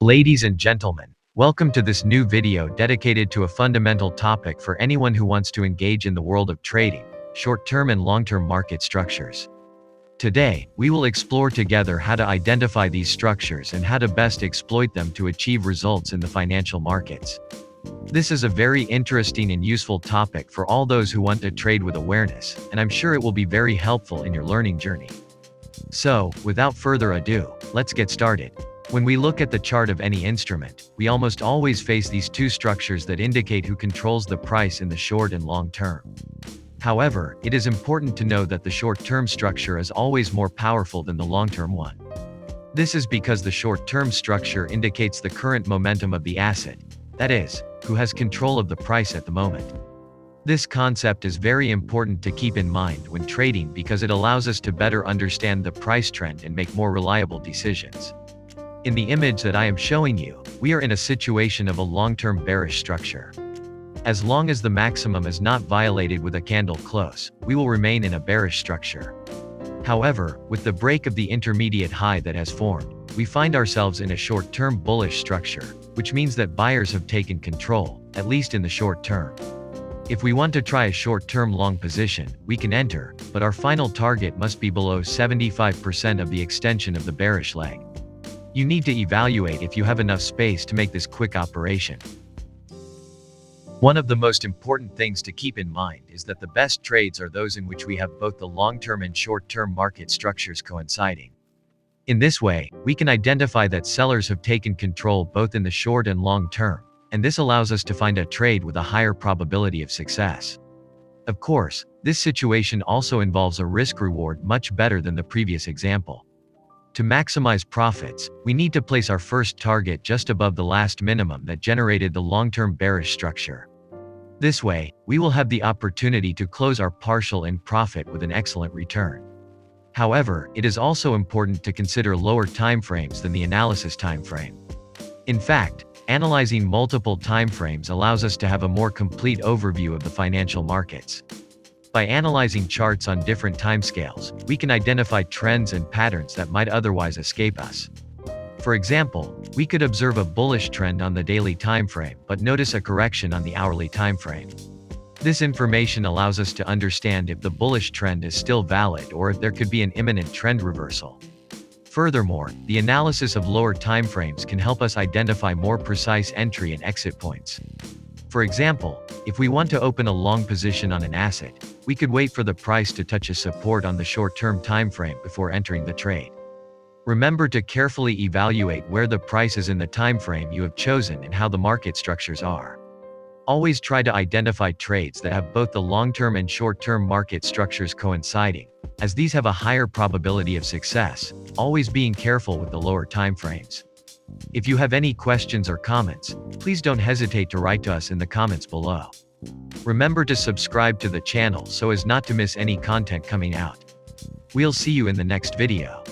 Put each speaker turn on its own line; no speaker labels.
Ladies and gentlemen, welcome to this new video dedicated to a fundamental topic for anyone who wants to engage in the world of trading, short-term and long-term market structures. Today, we will explore together how to identify these structures and how to best exploit them to achieve results in the financial markets. This is a very interesting and useful topic for all those who want to trade with awareness, and I'm sure it will be very helpful in your learning journey. So, without further ado, let's get started. When we look at the chart of any instrument, we almost always face these two structures that indicate who controls the price in the short and long term. However, it is important to know that the short-term structure is always more powerful than the long-term one. This is because the short-term structure indicates the current momentum of the asset, that is, who has control of the price at the moment. This concept is very important to keep in mind when trading because it allows us to better understand the price trend and make more reliable decisions. In the image that I am showing you, we are in a situation of a long-term bearish structure. As long as the maximum is not violated with a candle close, we will remain in a bearish structure. However, with the break of the intermediate high that has formed, we find ourselves in a short-term bullish structure, which means that buyers have taken control, at least in the short term. If we want to try a short-term long position, we can enter, but our final target must be below 75% of the extension of the bearish leg. You need to evaluate if you have enough space to make this quick operation. One of the most important things to keep in mind is that the best trades are those in which we have both the long-term and short-term market structures coinciding. In this way, we can identify that sellers have taken control both in the short and long term, and this allows us to find a trade with a higher probability of success. Of course, this situation also involves a risk-reward much better than the previous example. To maximize profits, we need to place our first target just above the last minimum that generated the long-term bearish structure. This way, we will have the opportunity to close our partial in profit with an excellent return. However, it is also important to consider lower timeframes than the analysis timeframe. In fact, analyzing multiple timeframes allows us to have a more complete overview of the financial markets. By analyzing charts on different timescales, we can identify trends and patterns that might otherwise escape us. For example, we could observe a bullish trend on the daily timeframe but notice a correction on the hourly timeframe. This information allows us to understand if the bullish trend is still valid or if there could be an imminent trend reversal. Furthermore, the analysis of lower timeframes can help us identify more precise entry and exit points. For example, if we want to open a long position on an asset, we could wait for the price to touch a support on the short-term timeframe before entering the trade. Remember to carefully evaluate where the price is in the timeframe you have chosen and how the market structures are. Always try to identify trades that have both the long-term and short-term market structures coinciding, as these have a higher probability of success, always being careful with the lower timeframes. If you have any questions or comments, please don't hesitate to write to us in the comments below. Remember to subscribe to the channel so as not to miss any content coming out. We'll see you in the next video.